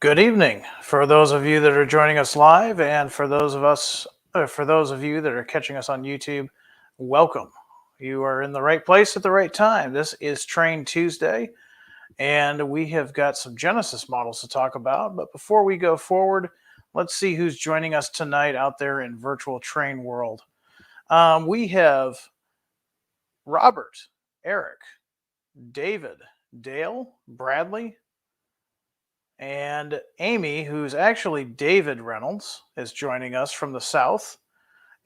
Good evening for those of you that are joining us live, and for those of you that are catching us on YouTube. Welcome. You are in the right place at the right time. This is Train Tuesday, and we have got some Genesis models to talk about. But before we go forward, let's see who's joining us tonight out there in virtual train world. We have Robert, Eric, David, Dale, Bradley, and Amy, who's actually David Reynolds, is joining us from the South.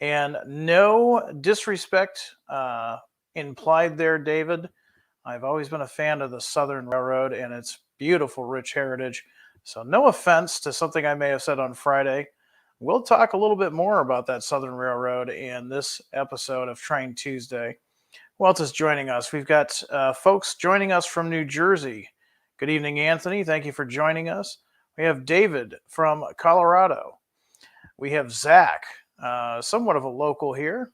And no disrespect implied there, David. I've always been a fan of the Southern Railroad and its beautiful, rich heritage. So no offense to something I may have said on Friday. We'll talk a little bit more about that Southern Railroad in this episode of Train Tuesday. Who else is joining us? We've got folks joining us from New Jersey. Good evening, Anthony. Thank you for joining us. We have David from Colorado. We have Zach, somewhat of a local here,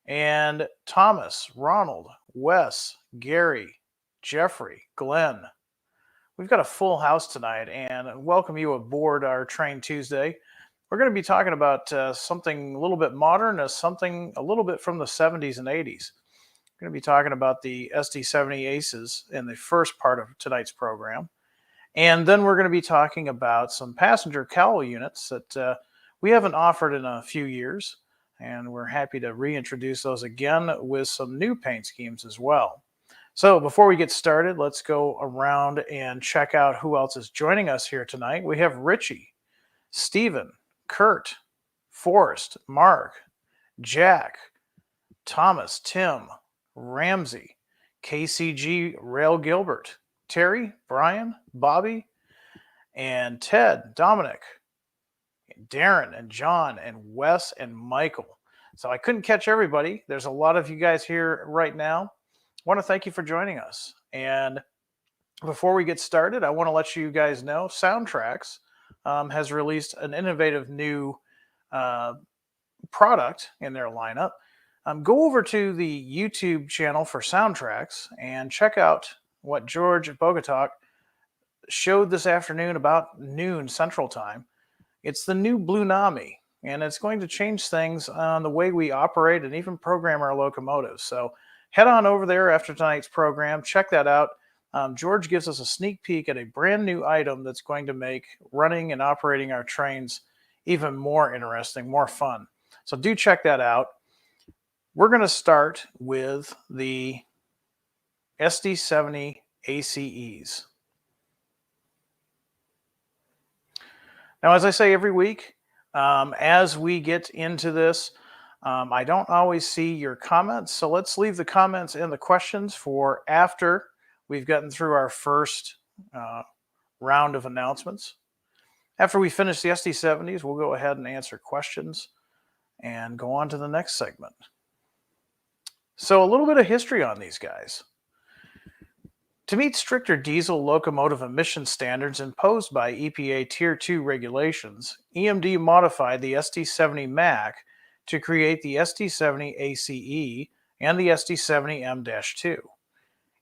and Thomas, Ronald, Wes, Gary, Jeffrey, Glenn. We've got a full house tonight, and welcome you aboard our Train Tuesday. We're going to be talking about something a little bit modern, something a little bit from the 70s and 80s. We're going to be talking about the SD70 Aces in the first part of tonight's program. And then we're going to be talking about some passenger cowl units that we haven't offered in a few years. And we're happy to reintroduce those again with some new paint schemes as well. So before we get started, let's go around and check out who else is joining us here tonight. We have Richie, Stephen, Kurt, Forrest, Mark, Jack, Thomas, Tim, Ramsey, KCG, Rail Gilbert, Terry, Brian, Bobby, and Ted, Dominic, Darren, and John, and Wes, and Michael. So I couldn't catch everybody. There's a lot of you guys here right now. I want to thank you for joining us. And before we get started, I want to let you guys know Soundtracks has released an innovative new product in their lineup. Go over to the YouTube channel for Soundtracks and check out what George Bogatok showed this afternoon about noon Central Time. It's the new Blue Nami, and it's going to change things on the way we operate and even program our locomotives. So head on over there after tonight's program. Check that out. George gives us a sneak peek at a brand new item that's going to make running and operating our trains even more interesting, more fun. So do check that out. We're going to start with the SD70 ACEs. Now, as I say every week, as we get into this, I don't always see your comments, so let's leave the comments and the questions for after we've gotten through our first round of announcements. After we finish the SD70s, we'll go ahead and answer questions and go on to the next segment. So a little bit of history on these guys. To meet stricter diesel locomotive emission standards imposed by EPA Tier 2 regulations, EMD modified the SD70 MAC to create the SD70 ACE and the SD70M-2.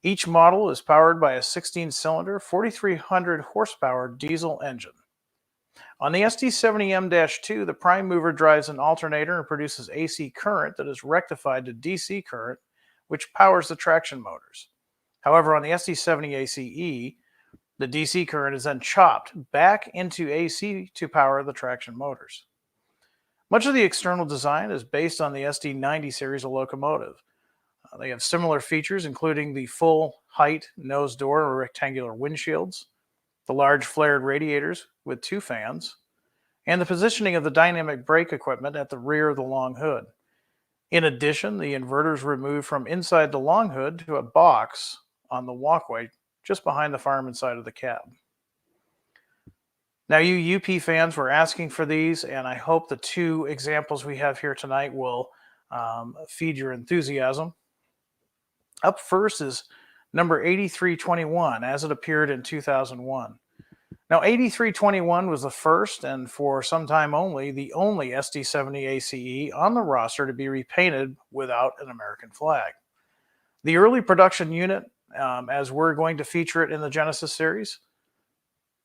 Each model is powered by a 16-cylinder, 4,300 horsepower diesel engine. On the SD70M-2, the prime mover drives an alternator and produces AC current that is rectified to DC current, which powers the traction motors. However, on the SD70 ACE, the DC current is then chopped back into AC to power the traction motors. Much of the external design is based on the SD90 series of locomotive. They have similar features, including the full height nose door or rectangular windshields, the large flared radiators with 2 fans, and the positioning of the dynamic brake equipment at the rear of the long hood. In addition, the inverter is removed from inside the long hood to a box on the walkway just behind the fireman's side of the cab. Now, you UP fans were asking for these, and I hope the 2 examples we have here tonight will feed your enthusiasm. Up first is number 8321, as it appeared in 2001. Now, 8321 was the first, and for some time only, the only SD70 ACE on the roster to be repainted without an American flag. The early production unit, as we're going to feature it in the Genesis series,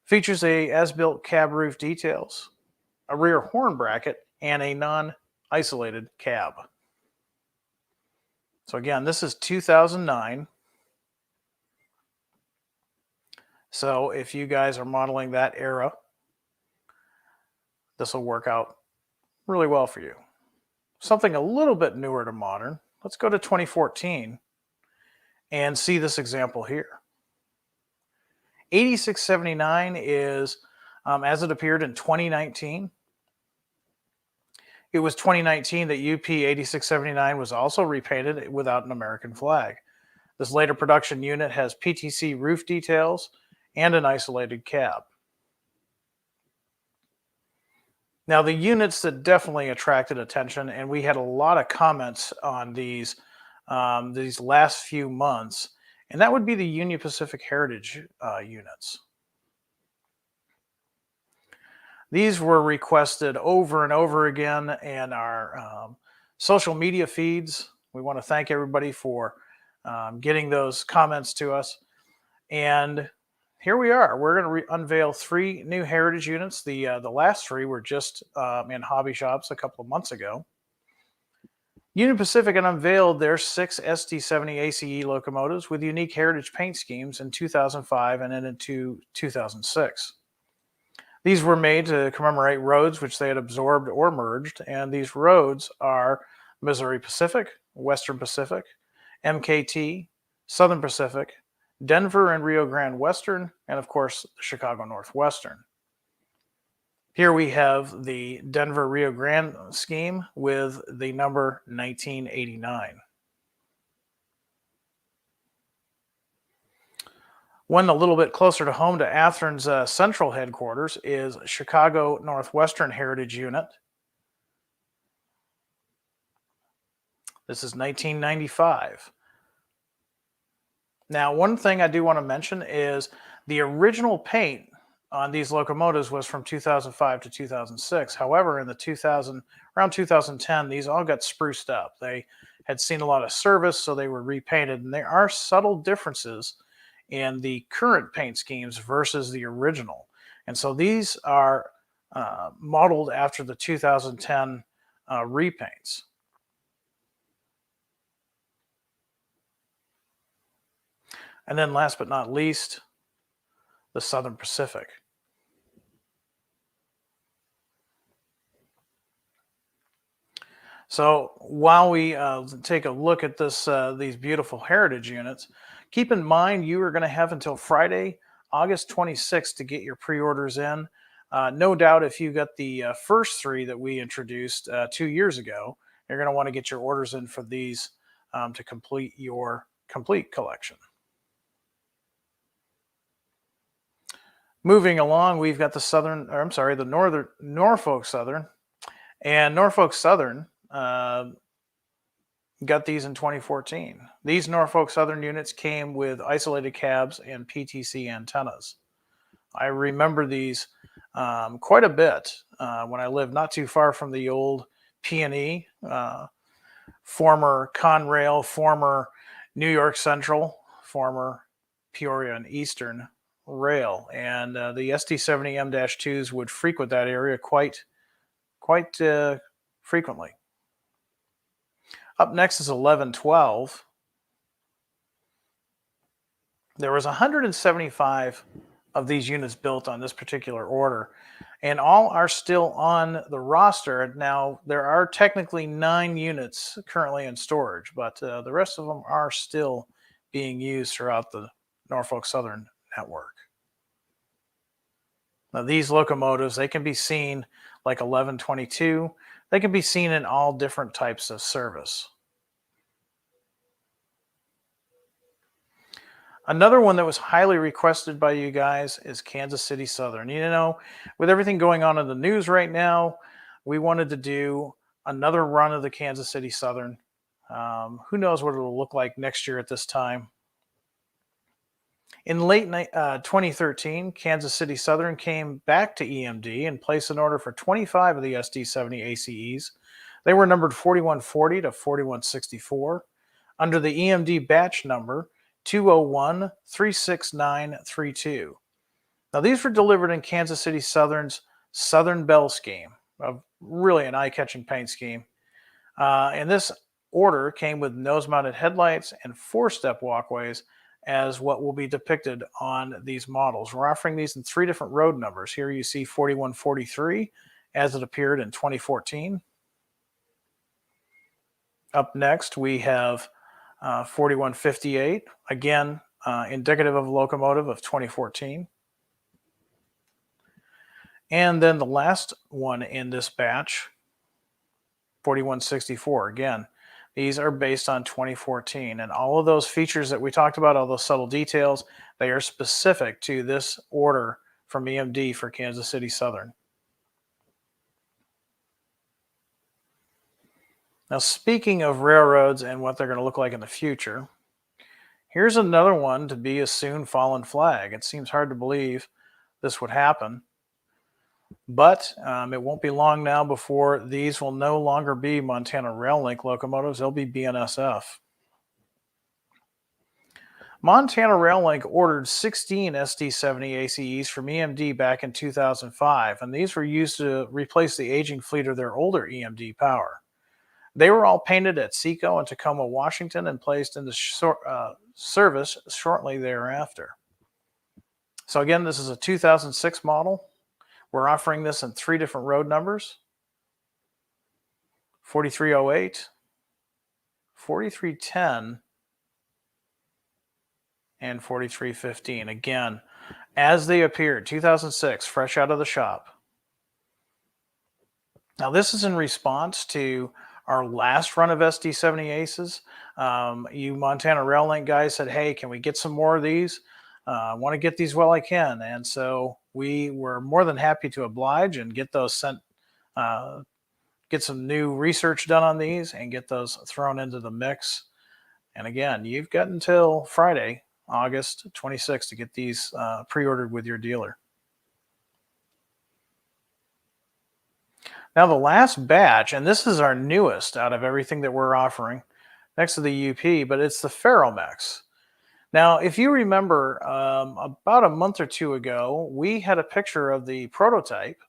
Features a as-built cab roof details, a rear horn bracket, and a non-isolated cab. So again, this is 2009. So if you guys are modeling that era, this will work out really well for you. Something a little bit newer to modern. Let's go to 2014 and see this example here. 8679 is as it appeared in 2019. It was 2019 that UP 8679 was also repainted without an American flag. This later production unit has PTC roof details and an isolated cab. Now, the units that definitely attracted attention, and we had a lot of comments on these last few months, and that would be the Union Pacific Heritage units. These were requested over and over again in our social media feeds. We want to thank everybody for getting those comments to us. And here we are. We're going to unveil 3 new heritage units. The last 3 were just in hobby shops a couple of months ago. Union Pacific had unveiled their 6 SD70 ACE locomotives with unique heritage paint schemes in 2005 and then into 2006. These were made to commemorate roads which they had absorbed or merged, and these roads are Missouri Pacific, Western Pacific, MKT, Southern Pacific, Denver and Rio Grande Western, and of course, Chicago Northwestern. Here we have the Denver Rio Grande scheme with the number 1989. One a little bit closer to home to Athearn's central headquarters is Chicago Northwestern Heritage Unit. This is 1995. Now, one thing I do want to mention is the original paint on these locomotives was from 2005 to 2006. However, in the around 2010, these all got spruced up. They had seen a lot of service, so they were repainted, and there are subtle differences in the current paint schemes versus the original. And so these are modeled after the 2010 repaints. And then last but not least, the Southern Pacific. So while we take a look at these beautiful heritage units, keep in mind you are going to have until Friday, August 26th to get your pre-orders in. No doubt if you got the first 3 that we introduced 2 years ago, you're going to want to get your orders in for these to complete your complete collection. Moving along, we've got the Northern Norfolk Southern, and Norfolk Southern got these in 2014. These Norfolk Southern units came with isolated cabs and PTC antennas. I remember these quite a bit when I lived not too far from the old P&E, former Conrail, former New York Central, former Peoria and Eastern Rail, and the SD70M-2s would frequent that area quite frequently. Up next is 1112. There was 175 of these units built on this particular order, and all are still on the roster. Now, there are technically 9 units currently in storage, but the rest of them are still being used throughout the Norfolk Southern network. Now, these locomotives, they can be seen like 1122. They can be seen in all different types of service. Another one that was highly requested by you guys is Kansas City Southern. You know, with everything going on in the news right now, we wanted to do another run of the Kansas City Southern. Who knows what it'll look like next year at this time. In late 2013, Kansas City Southern came back to EMD and placed an order for 25 of the SD70 ACEs. They were numbered 4140 to 4164 under the EMD batch number 201-36932. Now, these were delivered in Kansas City Southern's Southern Bell scheme, really an eye-catching paint scheme. And this order came with nose-mounted headlights and four-step walkways as what will be depicted on these models. We're offering these in 3 different road numbers. Here you see 4143 as it appeared in 2014. Up next, we have 4158, again, indicative of a locomotive of 2014. And then the last one in this batch, 4164, again, these are based on 2014. And all of those features that we talked about, all those subtle details, they are specific to this order from EMD for Kansas City Southern. Now, speaking of railroads and what they're going to look like in the future, here's another one to be a soon fallen flag. It seems hard to believe this would happen, but it won't be long now before these will no longer be Montana Rail Link locomotives. They'll be BNSF. Montana Rail Link ordered 16 SD70 ACEs from EMD back in 2005, and these were used to replace the aging fleet of their older EMD power. They were all painted at Seco in Tacoma, Washington, and placed into service shortly thereafter. So again, this is a 2006 model. We're offering this in 3 different road numbers: 4308, 4310, and 4315. Again, as they appeared, 2006, fresh out of the shop. Now, this is in response to our last run of SD70 Aces. You Montana Rail Link guys said, hey, can we get some more of these? I want to get these while I can. And so we were more than happy to oblige and get those sent, get some new research done on these and get those thrown into the mix. And again, you've got until Friday, August 26th, to get these pre-ordered with your dealer. Now, the last batch, and this is our newest out of everything that we're offering, next to the UP, but it's the Ferromex. Now, if you remember, about a month or 2 ago, we had a picture of the prototype,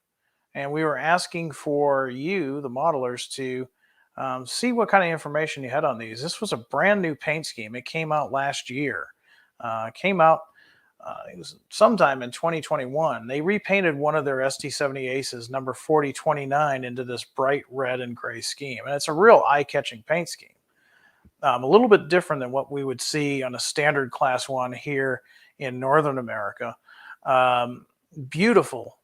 and we were asking for you, the modelers, to see what kind of information you had on these. This was a brand new paint scheme. It came out last year. It was sometime in 2021. They repainted one of their SD70 Aces, number 4029, into this bright red and gray scheme. And it's a real eye-catching paint scheme. A little bit different than what we would see on a standard Class 1 here in Northern America. Beautiful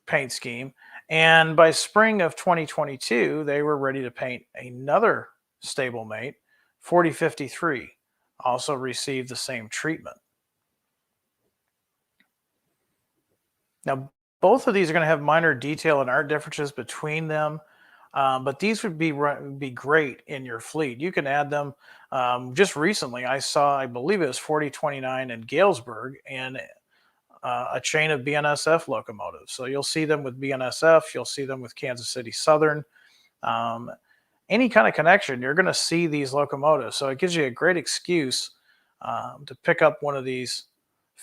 paint scheme. And by spring of 2022, they were ready to paint another stablemate, 4053, also received the same treatment. Now, both of these are going to have minor detail and art differences between them, but these would be great in your fleet. You can add them. Just recently, I believe it was 4029 in Galesburg, and a chain of BNSF locomotives. So you'll see them with BNSF, you'll see them with Kansas City Southern. Any kind of connection, you're going to see these locomotives. So it gives you a great excuse to pick up one of these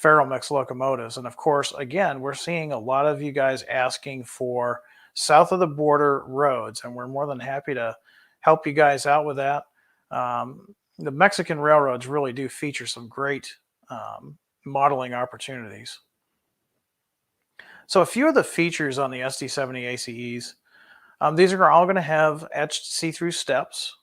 Ferromex locomotives. And of course, again, we're seeing a lot of you guys asking for south of the border roads, and we're more than happy to help you guys out with that. The Mexican railroads really do feature some great modeling opportunities. So a few of the features on the SD70 ACEs, these are all going to have etched see-through steps.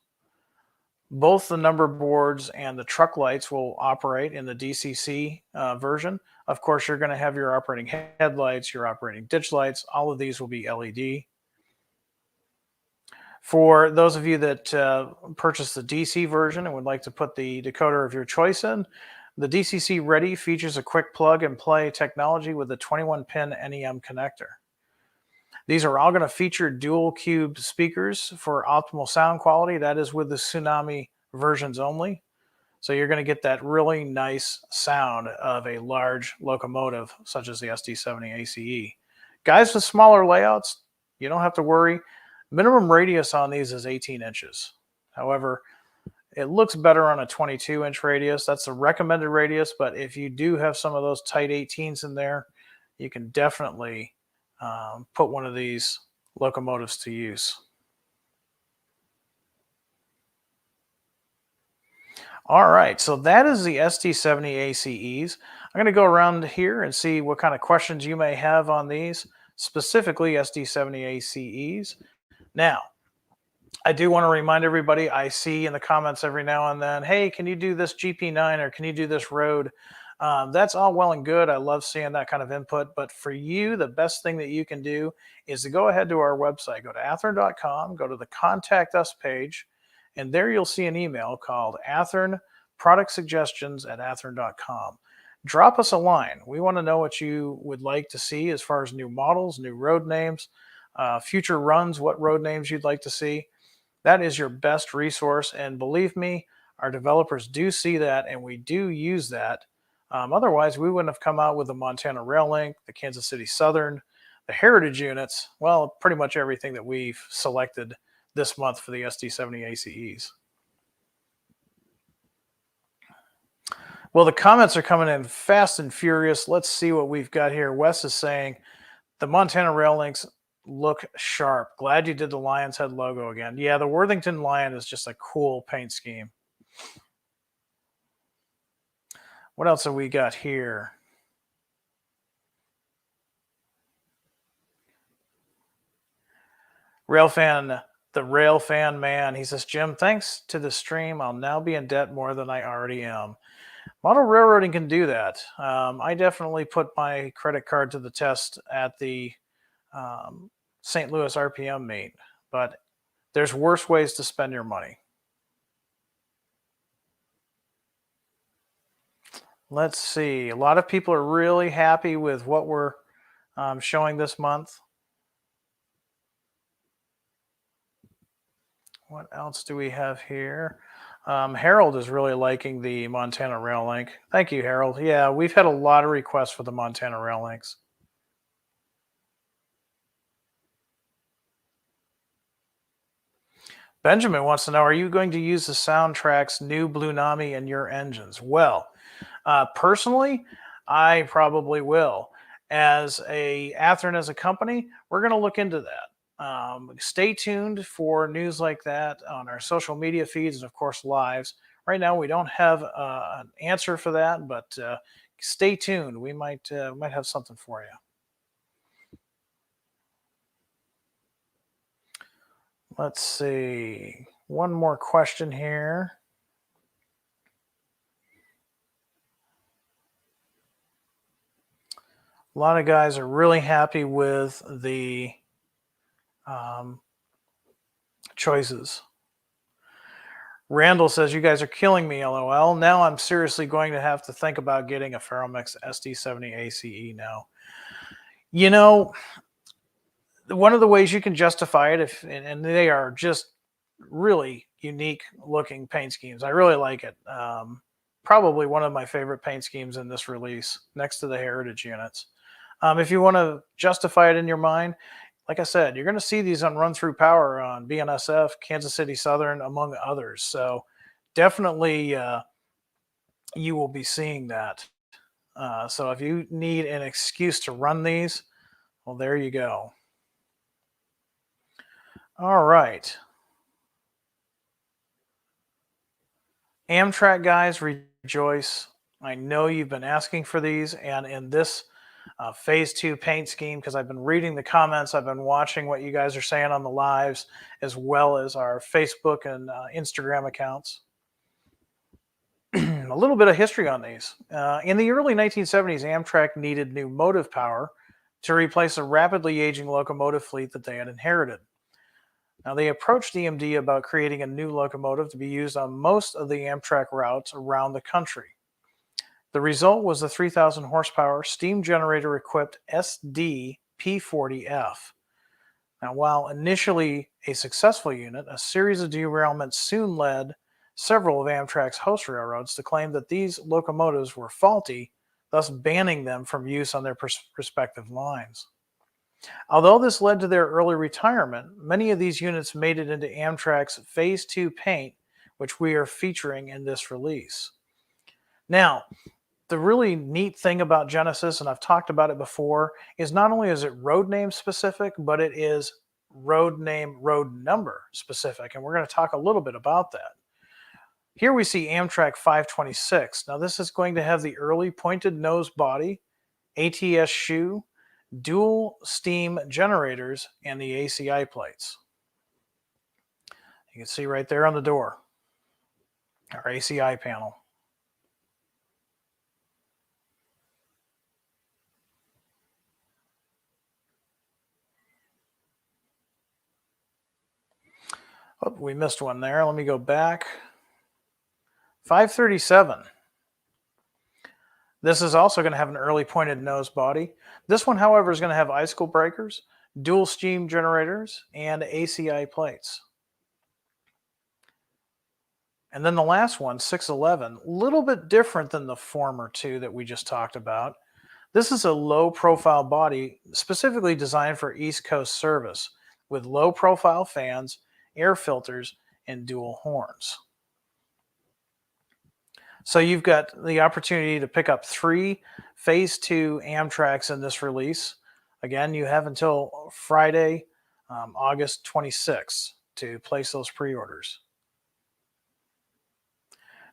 Both the number boards and the truck lights will operate in the DCC version. Of course, you're going to have your operating headlights, your operating ditch lights. All of these will be LED. For those of you that purchased the DC version and would like to put the decoder of your choice in, the DCC Ready features a quick plug and play technology with a 21-pin NEM connector. These are all going to feature dual cube speakers for optimal sound quality. That is with the Tsunami versions only. So you're going to get that really nice sound of a large locomotive such as the SD70 ACE. Guys with smaller layouts, you don't have to worry. Minimum radius on these is 18 inches. However, it looks better on a 22-inch radius. That's the recommended radius, but if you do have some of those tight 18s in there, you can definitely put one of these locomotives to use. All right, so that is the SD70 ACEs. I'm going to go around here and see what kind of questions you may have on these, specifically SD70 ACEs. Now, I do want to remind everybody, I see in the comments every now and then, hey, can you do this GP9 or can you do this road? That's all well and good. I love seeing that kind of input. But for you, the best thing that you can do is to go ahead to our website, go to athearn.com, go to the Contact Us page, and there you'll see an email called Athearn Product Suggestions at athearn.com. Drop us a line. We want to know what you would like to see as far as new models, new road names, future runs, what road names you'd like to see. That is your best resource. And believe me, our developers do see that and we do use that. Otherwise, we wouldn't have come out with the Montana Rail Link, the Kansas City Southern, the Heritage units, well, pretty much everything that we've selected this month for the SD70 ACEs. Well, the comments are coming in fast and furious. Let's see what we've got here. Wes is saying, the Montana Rail Links look sharp. Glad you did the Lion's Head logo again. Yeah, the Worthington Lion is just a cool paint scheme. What else have we got here? Railfan, the Railfan man, he says, Jim, thanks to the stream, I'll now be in debt more than I already am. Model railroading can do that. I definitely put my credit card to the test at the St. Louis RPM meet, but there's worse ways to spend your money. Let's see. A lot of people are really happy with what we're showing this month. What else do we have here? Harold is really liking the Montana Rail Link. Thank you, Harold. Yeah, we've had a lot of requests for the Montana Rail Links. Benjamin wants to know, are you going to use the Soundtrack's new Blue Nami in your engines? Well, personally, I probably will. As Athearn as a company, we're going to look into that. Stay tuned for news like that on our social media feeds and, of course, lives. Right now, we don't have an answer for that, but stay tuned. We might have something for you. Let's see. One more question here. A lot of guys are really happy with the choices. Randall says, you guys are killing me, LOL. Now I'm seriously going to have to think about getting a Ferromex SD70 ACE now. You know, one of the ways you can justify it, and they are just really unique looking paint schemes. I really like it. Probably one of my favorite paint schemes in this release, next to the Heritage units. If you want to justify it in your mind, like I said, you're going to see these on Run Through Power on BNSF, Kansas City Southern, among others. So definitely you will be seeing that. So if you need an excuse to run these, well, there you go. All right. Amtrak guys, rejoice. I know you've been asking for these, and in this phase 2 paint scheme, because I've been reading the comments, I've been watching what you guys are saying on the lives, as well as our Facebook and Instagram accounts. A little bit of history on these. In the early 1970s, Amtrak needed new motive power to replace a rapidly aging locomotive fleet that they had inherited. Now, they approached EMD about creating a new locomotive to be used on most of the Amtrak routes around the country. The result was the 3,000 horsepower steam generator equipped SDP40F. Now, while initially a successful unit, a series of derailments soon led several of Amtrak's host railroads to claim that these locomotives were faulty, thus banning them from use on their respective lines. Although this led to their early retirement, many of these units made it into Amtrak's Phase 2 paint, which we are featuring in this release. Now, The really neat thing about Genesis, and I've talked about it before, is not only is it road name specific, but it is road name, road number specific. And we're going to talk a little bit about that. Here we see Amtrak 526. Now, this is going to have the early pointed nose body, ATS shoe, dual steam generators, and the ACI plates. You can see right there on the door, our ACI panel. Oh, we missed one there. Let me go back. 537. This is also going to have an early pointed nose body. This one, however, is going to have icicle breakers, dual steam generators, and ACI plates. And then the last one, 611, a little bit different than the former two that we just talked about. This is a low profile body specifically designed for East Coast service with low profile fans, air filters, and dual horns. So you've got the opportunity to pick up 3 Phase 2 Amtraks in this release. Again, you have until Friday, August 26th to place those pre-orders.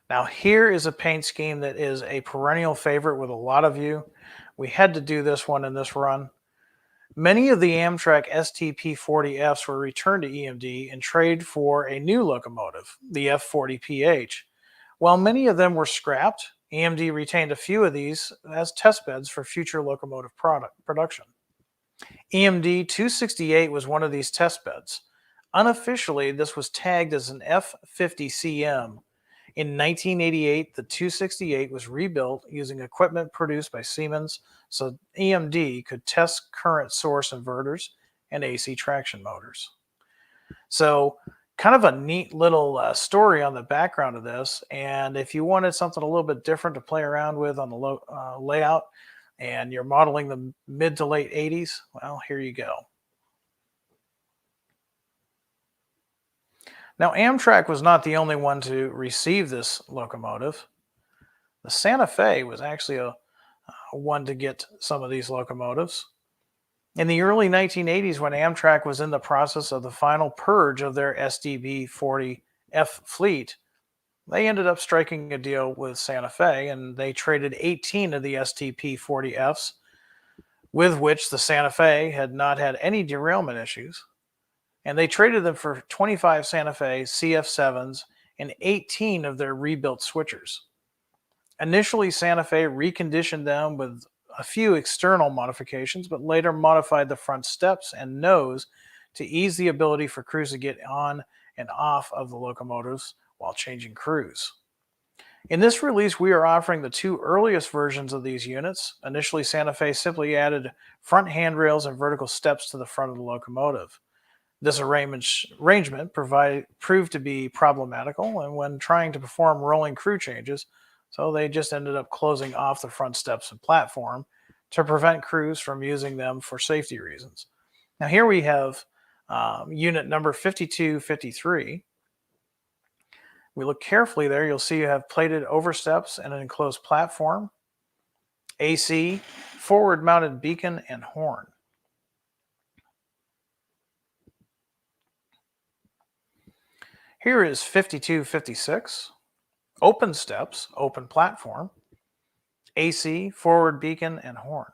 Now here is a paint scheme that is a perennial favorite with a lot of you. We had to do this one in this run. Many of the Amtrak SDP40Fs were returned to EMD and traded for a new locomotive, the F40PH. While many of them were scrapped, EMD retained a few of these as test beds for future locomotive production. EMD 268 was one of these test beds. Unofficially, this was tagged as an F50CM. In 1988, the 268 was rebuilt using equipment produced by Siemens so EMD could test current source inverters and AC traction motors. So kind of a neat little story on the background of this. And if you wanted something a little bit different to play around with on the layout and you're modeling the mid to late 80s, well, here you go. Now, Amtrak was not the only one to receive this locomotive. The Santa Fe was actually a one to get some of these locomotives. In the early 1980s, when Amtrak was in the process of the final purge of their SDP40F fleet, they ended up striking a deal with Santa Fe, and they traded 18 of the SDP40Fs, with which the Santa Fe had not had any derailment issues. And they traded them for 25 Santa Fe CF7s and 18 of their rebuilt switchers. Initially, Santa Fe reconditioned them with a few external modifications, but later modified the front steps and nose to ease the ability for crews to get on and off of the locomotives while changing crews. In this release, we are offering the 2 earliest versions of these units. Initially, Santa Fe simply added front handrails and vertical steps to the front of the locomotive. This arrangement proved to be problematical, and when trying to perform rolling crew changes, so they just ended up closing off the front steps and platform to prevent crews from using them for safety reasons. Now here we have unit number 5253. We look carefully there, you'll see you have plated oversteps and an enclosed platform, AC, forward mounted beacon, and horn. Here is 5256, open steps, open platform, AC, forward beacon, and horn.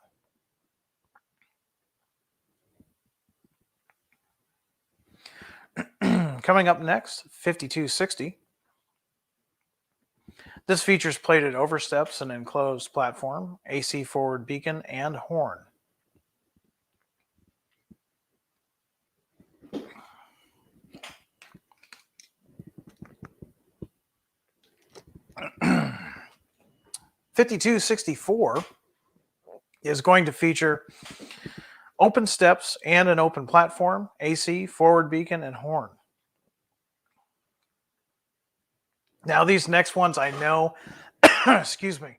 Coming up next, 5260. This features plated oversteps and enclosed platform, AC forward beacon, and horn. (5264) is going to feature open steps and an open platform, AC, forward beacon, and horn. Now these next ones I know, excuse me,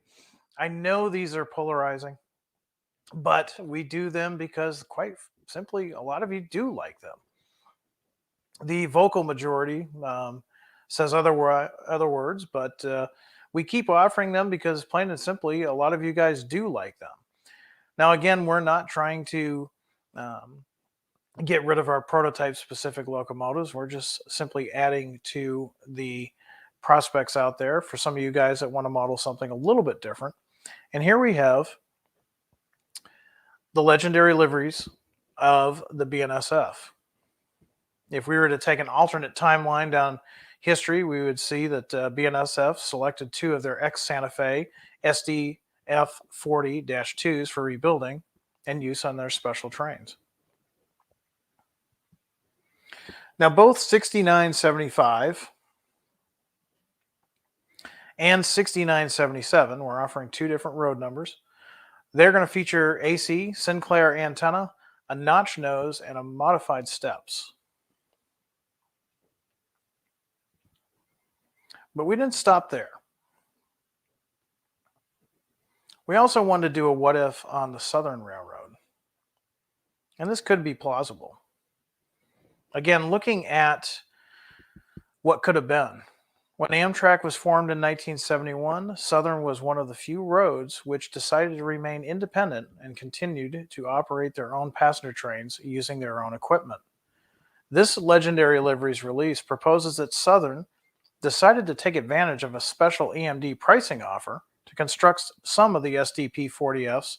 I know these are polarizing, but we do them because quite simply a lot of you do like them. The vocal majority says other words, but we keep offering them because plain and simply, a lot of you guys do like them. Now, again, we're not trying to um, get rid of our prototype specific locomotives. We're just simply adding to the prospects out there for some of you guys that want to model something a little bit different. And here we have the legendary liveries of the BNSF. If we were to take an alternate timeline down history, we would see that BNSF selected 2 of their ex-Santa Fe SDP40F for rebuilding and use on their special trains. Now, both 6975 and 6977, we're offering 2 different road numbers. They're going to feature AC, Sinclair antenna, a notch nose, and a modified steps. But we didn't stop there. We also wanted to do a what if on the Southern Railroad. And this could be plausible. Again, looking at what could have been. When Amtrak was formed in 1971, Southern was one of the few roads which decided to remain independent and continued to operate their own passenger trains using their own equipment. This legendary liveries release proposes that Southern decided to take advantage of a special EMD pricing offer to construct some of the SDP40Fs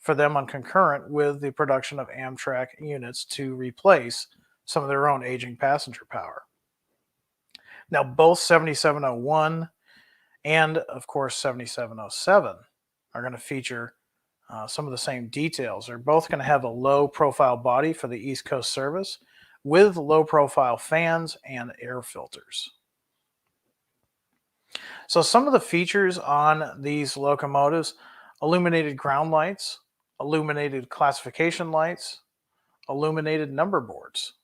for them on concurrent with the production of Amtrak units to replace some of their own aging passenger power. Now, both 7701 and, of course, 7707 are going to feature some of the same details. They're both going to have a low-profile body for the East Coast service with low-profile fans and air filters. So some of the features on these locomotives: illuminated ground lights, illuminated classification lights, illuminated number boards.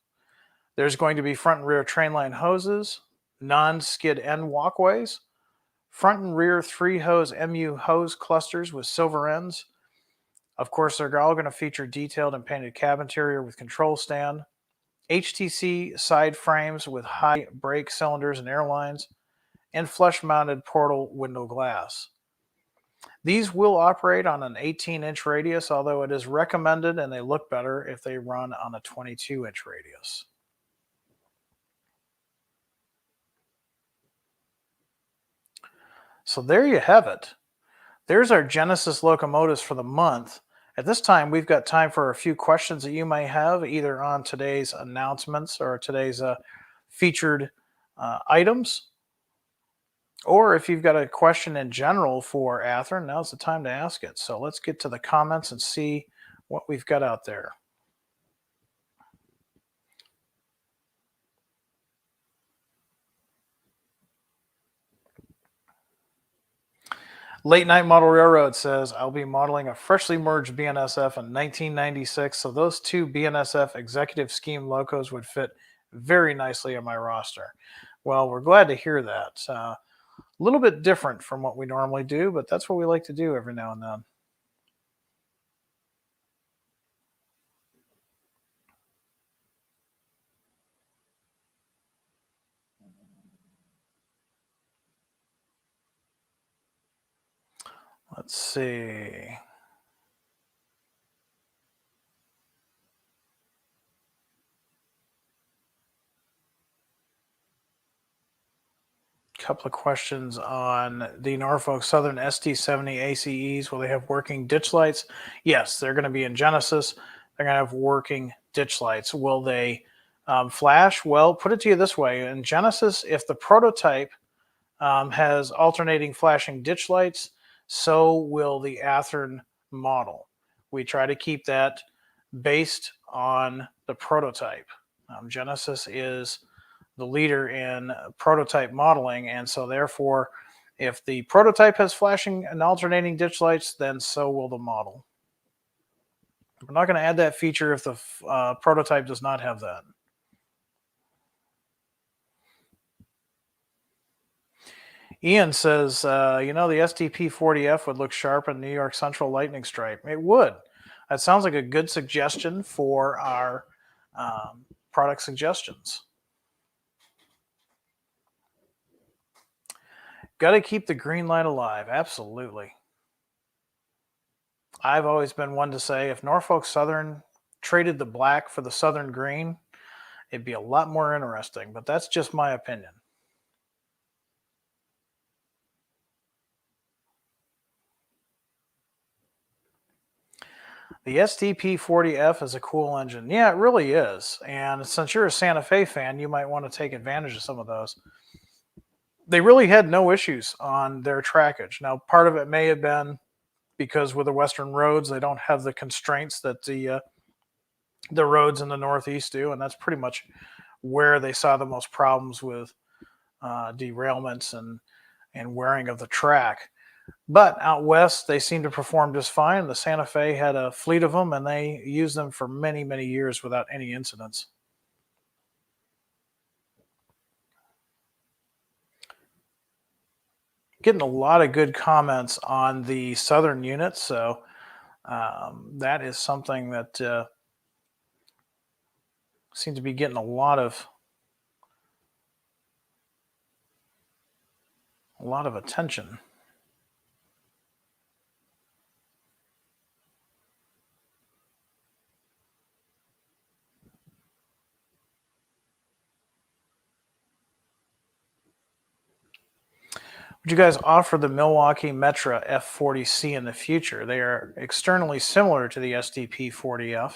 There's going to be front and rear train line hoses, non-skid end walkways, front and rear 3-hose MU hose clusters with silver ends. Of course, they're all going to feature detailed and painted cab interior with control stand, HTC side frames with high brake cylinders and airlines, and flush-mounted portal window glass. These will operate on an 18-inch radius, although it is recommended and they look better if they run on a 22-inch radius. So there you have it. There's our Genesis locomotives for the month. At this time, we've got time for a few questions that you may have, either on today's announcements or today's featured items. Or if you've got a question in general for Athearn, now's the time to ask it. So let's get to the comments and see what we've got out there. Late Night Model Railroad says, I'll be modeling a freshly merged BNSF in 1996, so those 2 BNSF executive scheme locos would fit very nicely on my roster. Well, we're glad to hear that. A little bit different from what we normally do, but that's what we like to do every now and then. Let's see. Couple of questions on the Norfolk Southern ST70 ACEs. Will they have working ditch lights? Yes, they're going to be in Genesis. They're going to have working ditch lights. Will they flash? Well, put it to you this way. In Genesis, if the prototype has alternating flashing ditch lights, so will the Athearn model. We try to keep that based on the prototype. Genesis is the leader in prototype modeling, and so therefore, if the prototype has flashing and alternating ditch lights, then so will the model. We're not going to add that feature if the prototype does not have that. Ian says, the SDP40F would look sharp in New York Central Lightning Stripe. It would. That sounds like a good suggestion for our product suggestions. Got to keep the green light alive. Absolutely. I've always been one to say if Norfolk Southern traded the black for the Southern green, it'd be a lot more interesting, but that's just my opinion. The SDP40F is a cool engine. Yeah, it really is. And since you're a Santa Fe fan, you might want to take advantage of some of those. They really had no issues on their trackage. Now, part of it may have been because with the Western roads, they don't have the constraints that the roads in the Northeast do, and that's pretty much where they saw the most problems with derailments and wearing of the track. But out west, they seem to perform just fine. The Santa Fe had a fleet of them, and they used them for many, many years without any incidents. Getting a lot of good comments on the Southern units, so that is something that seems to be getting a lot of attention. Would you guys offer the Milwaukee Metra F40C in the future? They are externally similar to the SDP40F.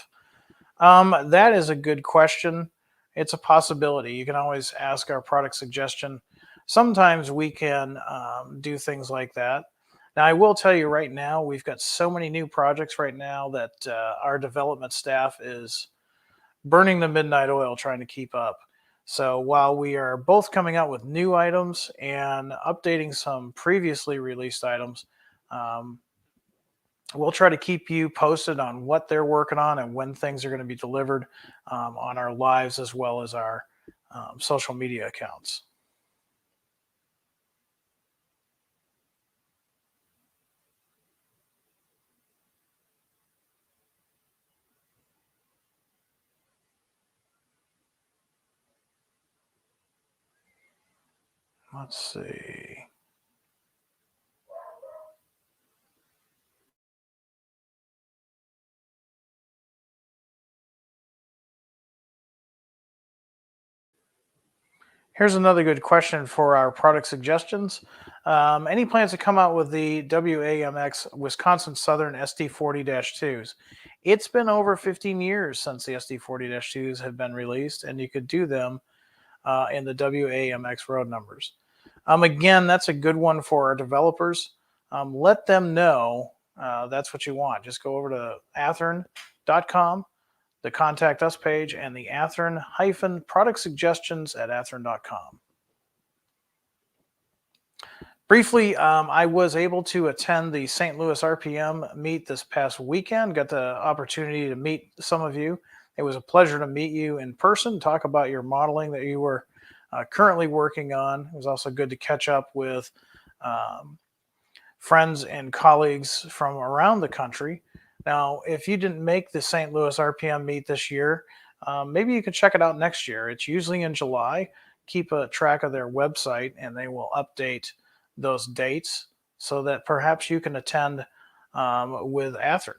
That is a good question. It's a possibility. You can always ask our product suggestion. Sometimes we can do things like that. Now, I will tell you right now, we've got so many new projects right now that our development staff is burning the midnight oil trying to keep up. So while we are both coming out with new items and updating some previously released items, um, we'll try to keep you posted on what they're working on and when things are going to be delivered on our lives as well as our social media accounts. Let's see. Here's another good question for our product suggestions. Any plans to come out with the WAMX Wisconsin Southern SD40-2s? It's been over 15 years since the SD40-2s have been released, and you could do them in the WAMX road numbers. Again, that's a good one for our developers. Let them know that's what you want. Just go over to athearn.com, the contact us page, and the Athearn product suggestions at athearn.com. Briefly, I was able to attend the St. Louis RPM meet this past weekend. Got the opportunity to meet some of you. It was a pleasure to meet you in person, talk about your modeling that you were currently working on. It was also good to catch up with friends and colleagues from around the country. Now, if you didn't make the St. Louis RPM meet this year, maybe you can check it out next year. It's usually in July. Keep a track of their website, and they will update those dates so that perhaps you can attend with Athearn.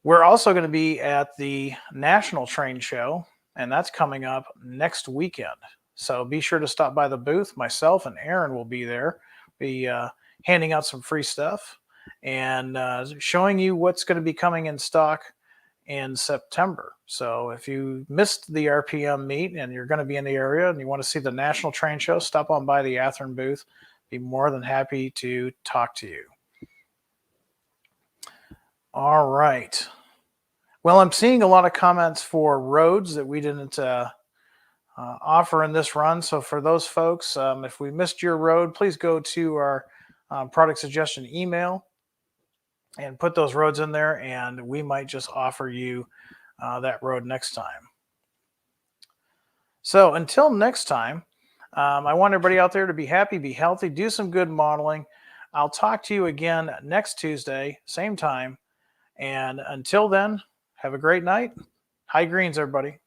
We're also going to be at the National Train Show, and that's coming up next weekend. So be sure to stop by the booth. Myself and Aaron will be there. Be handing out some free stuff and showing you what's going to be coming in stock in September. So if you missed the RPM meet and you're going to be in the area and you want to see the National Train Show, stop on by the Athearn booth. Be more than happy to talk to you. All right. Well, I'm seeing a lot of comments for roads that we didn't offer in this run. So for those folks, if we missed your road, please go to our product suggestion email and put those roads in there, and we might just offer you that road next time. So until next time, I want everybody out there to be happy, be healthy, do some good modeling. I'll talk to you again next Tuesday, same time. And until then, have a great night. High greens, everybody.